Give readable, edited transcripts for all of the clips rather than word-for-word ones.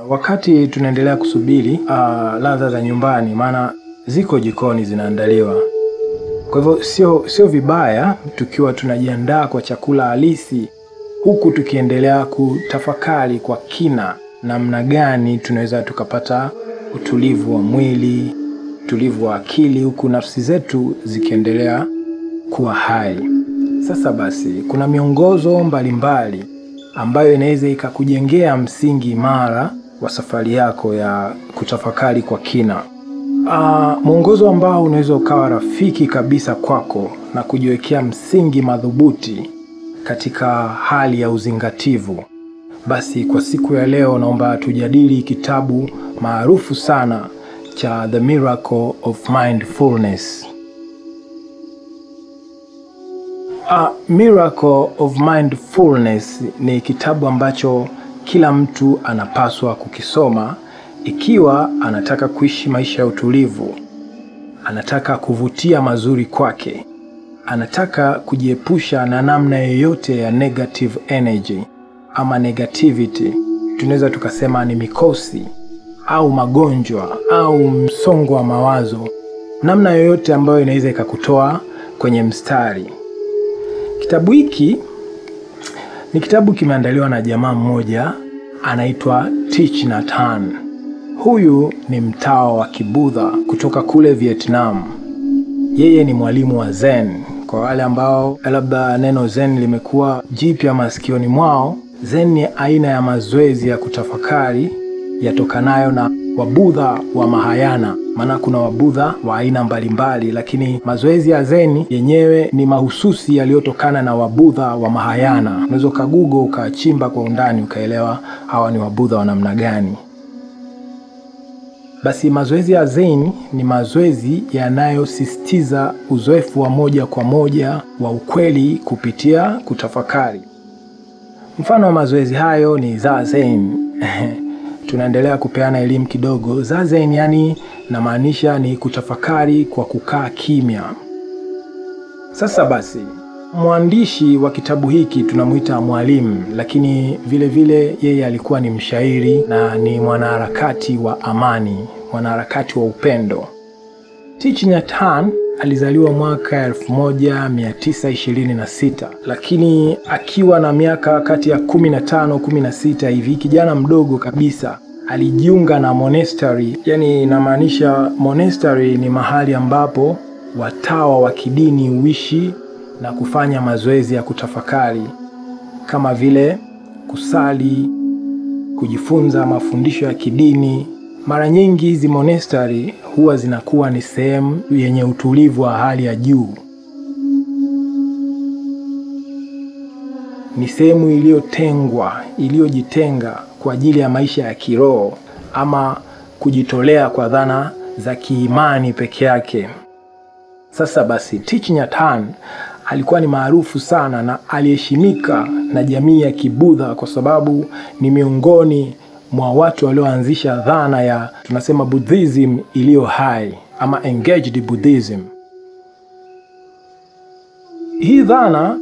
Wakati tunaendelea kusubiri ladha za nyumbani, maana ziko jikoni zinaandaliwa. Kwa hivyo sio vibaya tukiwa tunajiandaa kwa chakula halisi, huku tukiendelea kutafakari kwa kina namna gani tunaweza tukapata utulivu wa mwili, utulivu wa akili, huku nafsi zetu zikiendelea kuwa hai. Sasa basi, kuna miongozo mbalimbali ambayo inaweza ikakujengea msingi imara wa safari yako ya kutafakari kwa kina. Mwongozo ambao unaweza ukawa rafiki kabisa kwako na kujiwekea msingi madhubuti katika hali ya uzingativu. Basi kwa siku ya leo naomba tujadili kitabu maarufu sana cha The Miracle of Mindfulness. Miracle of Mindfulness ni kitabu ambacho kila mtu anapaswa kukisoma ikiwa anataka kuishi maisha ya utulivu, anataka kuvutia mazuri kwake, anataka kujiepusha na namna yoyote ya negative energy ama negativity. Tunaweza tukasema ni mikosi au magonjwa au msongo wa mawazo, namna yoyote ambayo inaweza ikakutoa kwenye mstari. Kitabu hiki ni kitabu kimeandaliwa na jamaa mmoja anaitwa Thich Nhat Hanh. Huyu ni mtawa wa Kibudha kutoka kule Vietnam. Yeye ni mwalimu wa Zen. Kwa wale ambao labda neno Zen limekuwa jipya masikioni mwao, Zen ni aina ya mazoezi ya kutafakari yatokanayo na Wabudha wa Mahayana. Maana kuna Wabudha wa aina mbalimbali, lakini mazoezi ya Zen yenyewe ni mahususi yaliyotokana na Wabudha wa Mahayana. Unaweza Google ukachimba kwa undani ukaelewa hawa ni Wabudha wa namna gani. Basi mazoezi ya Zen ni mazoezi yanayosisitiza uzoefu wa moja kwa moja wa ukweli kupitia kutafakari. Mfano wa mazoezi hayo ni Zazen. Tunaendelea kupeana elimu kidogo. Zazen yani namaanisha ni kutafakari kwa kukaa kimya. Sasa basi, mwandishi wa kitabu hiki tunamuita mwalimu, lakini vile vile yeye alikuwa ni mshairi na ni mwanaharakati wa amani, mwanaharakati wa upendo. Thich Nhat Hanh alizaliwa mwaka 1926, lakini akiwa na miaka kati ya 15-16 hivi, kijana mdogo kabisa, alijiunga na monastery. Yani inamaanisha monastery ni mahali ambapo watawa wa kidini huishi na kufanya mazoezi ya kutafakari kama vile kusali, kujifunza mafundisho ya kidini. Mara nyingi hizi monastery huwa zinakuwa ni sehemu yenye utulivu wa hali ya juu. Ni sehemu iliyojitenga kwa ajili ya maisha ya kiroho ama kujitolea kwa dhana za kiimani peke yake. Sasa basi, Thich Nhat Hanh alikuwa ni maarufu sana na aliheshimika na jamii ya Kibudha kwa sababu ni miongoni mwa watu walioanzisha dhana ya tunasema Buddhism iliyo hai ama engaged Buddhism. Hii dhana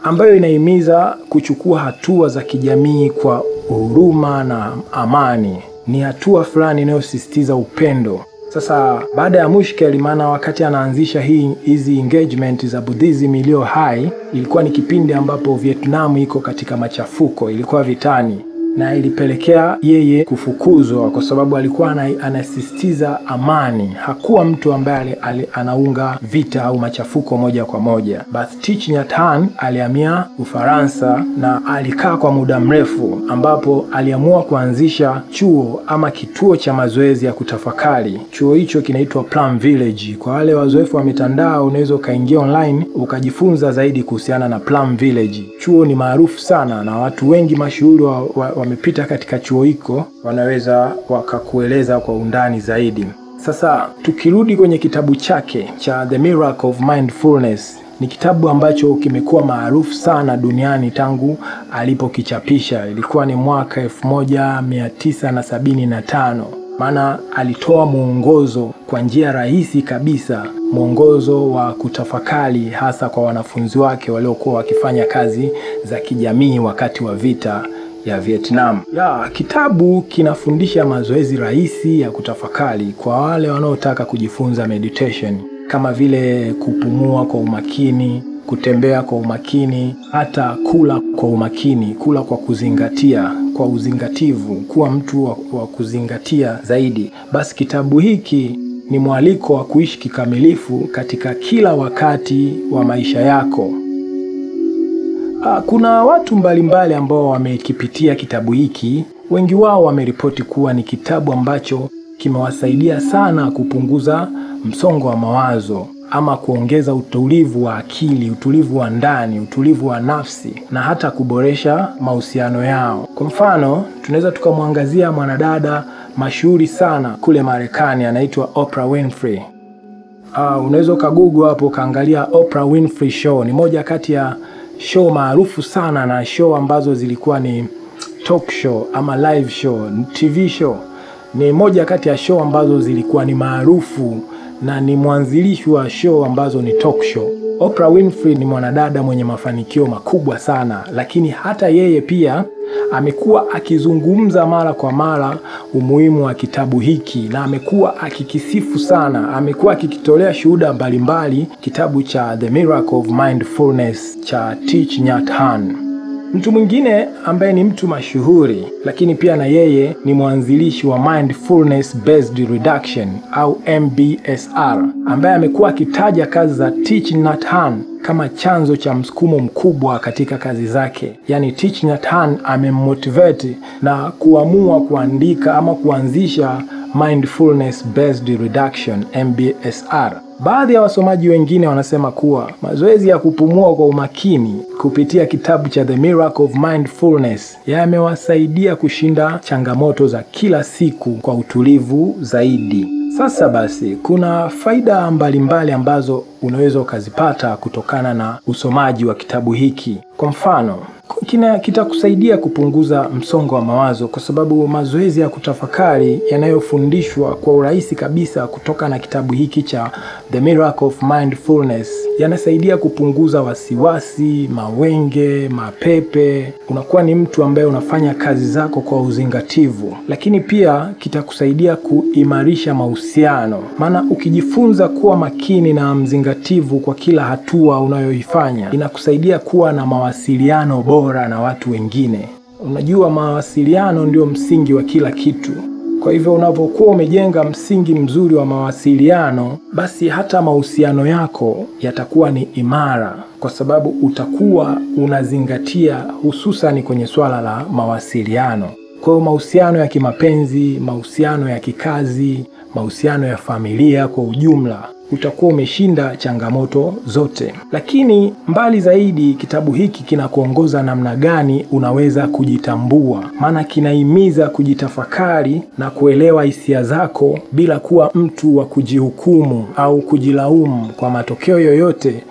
ambayo inahimiza kuchukua hatua za kijamii kwa huruma na amani ni hatua fulani inayosisitiza upendo. Sasa baada ya mushkeli, maana wakati anaanzisha hizi engagement za Buddhism iliyo hai, ilikuwa ni kipindi ambapo Vietnam iko katika machafuko, ilikuwa vitani, na ilipelekea yeye kufukuzwa kwa sababu alikuwa anasisitiza amani. Hakuwa mtu ambaye anaunga vita au machafuko moja kwa moja. Basi Thich Nhat Hanh alihamia Ufaransa na alikaa kwa muda mrefu, ambapo aliamua kuanzisha chuo ama kituo cha mazoezi ya kutafakari. Chuo hicho kinaitwa Plum Village. Kwa wale wazoefu wa mitandao, unaweza ukaingia online ukajifunza zaidi kuhusiana na Plum Village. Chuo ni maarufu sana na watu wengi mashuhuri wamepita katika chuo hiko, wanaweza wakakueleza kwa undani zaidi. Sasa tukirudi kwenye kitabu chake cha The Miracle of Mindfulness, ni kitabu ambacho kimekuwa maarufu sana duniani tangu alipokichapisha. Ilikuwa ni mwaka 1975. Maana alitoa mwongozo kwa njia rahisi kabisa, mwongozo wa kutafakari hasa kwa wanafunzi wake waliokuwa wakifanya kazi za kijamii wakati wa vita, ya Vietnam. Kitabu kinafundisha mazoezi rahisi ya kutafakari kwa wale wanaotaka kujifunza meditation, kama vile kupumua kwa umakini, kutembea kwa umakini, hata kula kwa umakini, kula kwa kuzingatia, kwa uzingativu, kuwa mtu wa kuzingatia zaidi. Basi kitabu hiki ni mwaliko wa kuishi kikamilifu katika kila wakati wa maisha yako. Kuna watu mbalimbali ambao wamekipitia kitabu hiki. Wengi wao wameripoti kuwa ni kitabu ambacho kimewasaidia sana kupunguza msongo wa mawazo, ama kuongeza utulivu wa akili, utulivu wa ndani, utulivu wa nafsi, na hata kuboresha mahusiano yao. Kwa mfano, tunaweza tukamwangazia mwanadada mashuhuri sana kule Marekani, anaitwa Oprah Winfrey. Unaweza ukagoogle hapo kaangalia Oprah Winfrey Show. Ni moja kati ya show maarufu sana, na show ambazo zilikuwa ni talk show ama live show, TV show. Ni moja kati ya show ambazo zilikuwa ni maarufu, na ni mwanzilishi wa show ambazo ni talk show. Oprah Winfrey ni mwanadada mwenye mafanikio makubwa sana, lakini hata yeye pia amekuwa akizungumza mara kwa mara umuhimu wa kitabu hiki, na amekuwa akikisifu sana, amekuwa akikitolea shuhuda mbalimbali kitabu cha The Miracle of Mindfulness cha Thich Nhat Hanh. Mtu mwingine ambaye ni mtu mashuhuri, lakini pia na yeye ni mwanzilishi wa Mindfulness Based Reduction au MBSR, ambaye amekuwa akitaja kazi za Thich Nhat Hanh kama chanzo cha msukumo mkubwa katika kazi zake. Yani Thich Nhat Hanh amemmotivate na kuamua kuandika ama kuanzisha Mindfulness Based Reduction MBSR. Baadhi ya wasomaji wengine wanasema kuwa mazoezi ya kupumua kwa umakini kupitia kitabu cha The Miracle of Mindfulness yamewasaidia kushinda changamoto za kila siku kwa utulivu zaidi. Sasa basi, kuna faida mbalimbali ambazo unaweza ukazipata kutokana na usomaji wa kitabu hiki. Kwa mfano, kitakusaidia kupunguza msongo wa mawazo, kwa sababu mazoezi ya kutafakari yanayofundishwa kwa urahisi kabisa kutoka na kitabu hiki cha The Miracle of Mindfulness yanasaidia kupunguza wasiwasi, mawenge, mapepe. Unakuwa ni mtu ambaye unafanya kazi zako kwa uzingativu. Lakini pia kitakusaidia kuimarisha mahusiano, maana ukijifunza kuwa makini na mzingativu kwa kila hatua unayoifanya, inakusaidia kuwa na mawasiliano bora na watu wengine. Unajua, mawasiliano ndio msingi wa kila kitu. Kwa hivyo unapokuwa umejenga msingi mzuri wa mawasiliano, basi hata mahusiano yako yatakuwa ni imara, kwa sababu utakuwa unazingatia hususan kwenye swala la mawasiliano. Kwa hiyo mahusiano ya kimapenzi, mahusiano ya kikazi, mahusiano ya familia kwa ujumla, utakuwa umeshinda changamoto zote. Lakini mbali zaidi, kitabu hiki kinakuongoza namna gani unaweza kujitambua, maana kinahimiza kujitafakari na kuelewa hisia zako bila kuwa mtu wa kujihukumu au kujilaumu kwa matokeo yoyote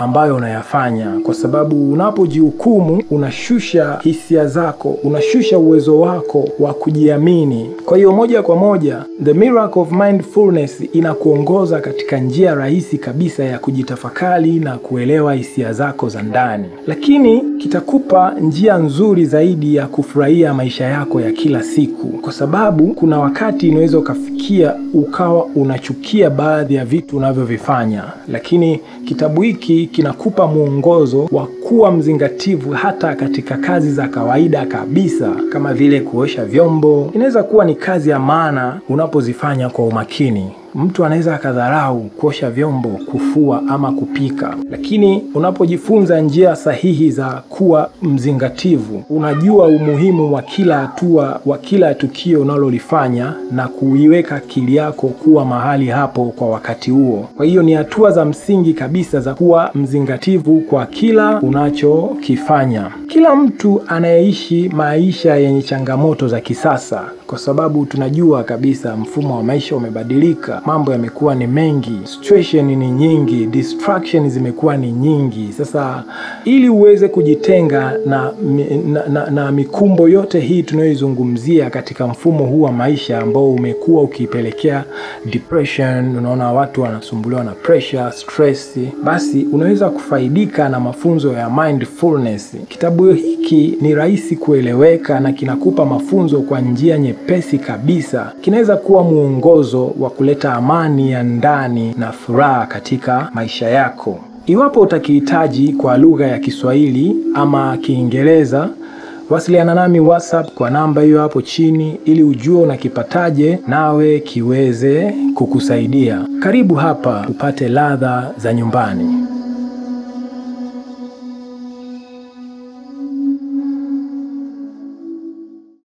ambayo unayafanya, kwa sababu unapojihukumu unashusha hisia zako, unashusha uwezo wako wa kujiamini. Kwa hiyo moja kwa moja The Miracle of Mindfulness inakuongoza katika njia rahisi kabisa ya kujitafakari na kuelewa hisia zako za ndani. Lakini kitakupa njia nzuri zaidi ya kufurahia maisha yako ya kila siku, kwa sababu kuna wakati inaweza ukafikia ukawa unachukia baadhi ya vitu unavyovifanya, lakini kitabu hiki kinakupa mwongozo wa kuwa mzingativu hata katika kazi za kawaida kabisa, kama vile kuosha vyombo. Inaweza kuwa ni kazi ya maana unapozifanya kwa umakini. Mtu anaweza akadharau kuosha vyombo, kufua ama kupika, lakini unapojifunza njia sahihi za kuwa mzingativu, unajua umuhimu wa kila hatua, wa kila tukio unalolifanya, na kuiweka akili yako kuwa mahali hapo kwa wakati huo. Kwa hiyo ni hatua za msingi kabisa za kuwa mzingativu kwa kila unachokifanya. Kila mtu anayeishi maisha yenye changamoto za kisasa kwa sababu tunajua kabisa mfumo wa maisha umebadilika, mambo yamekuwa ni mengi, situation ni nyingi, distractions zimekuwa ni nyingi. Sasa ili uweze kujitenga na mikumbo yote hii tunayoizungumzia katika mfumo huu wa maisha ambao umekuwa ukipelekea depression, unaona watu wanasumbuliwa na pressure, stress, basi unaweza kufaidika na mafunzo ya mindfulness. Kitabu hiki ni rahisi kueleweka na kinakupa mafunzo kwa njia nyepesi kabisa. Kinaweza kuwa mwongozo wa kuleta amani ya ndani na furaha katika maisha yako. Iwapo utakihitaji kwa lugha ya Kiswahili ama Kiingereza, wasiliana nami WhatsApp kwa namba hiyo hapo chini ili ujue unakipataje nawe kiweze kukusaidia. Karibu hapa upate ladha za nyumbani.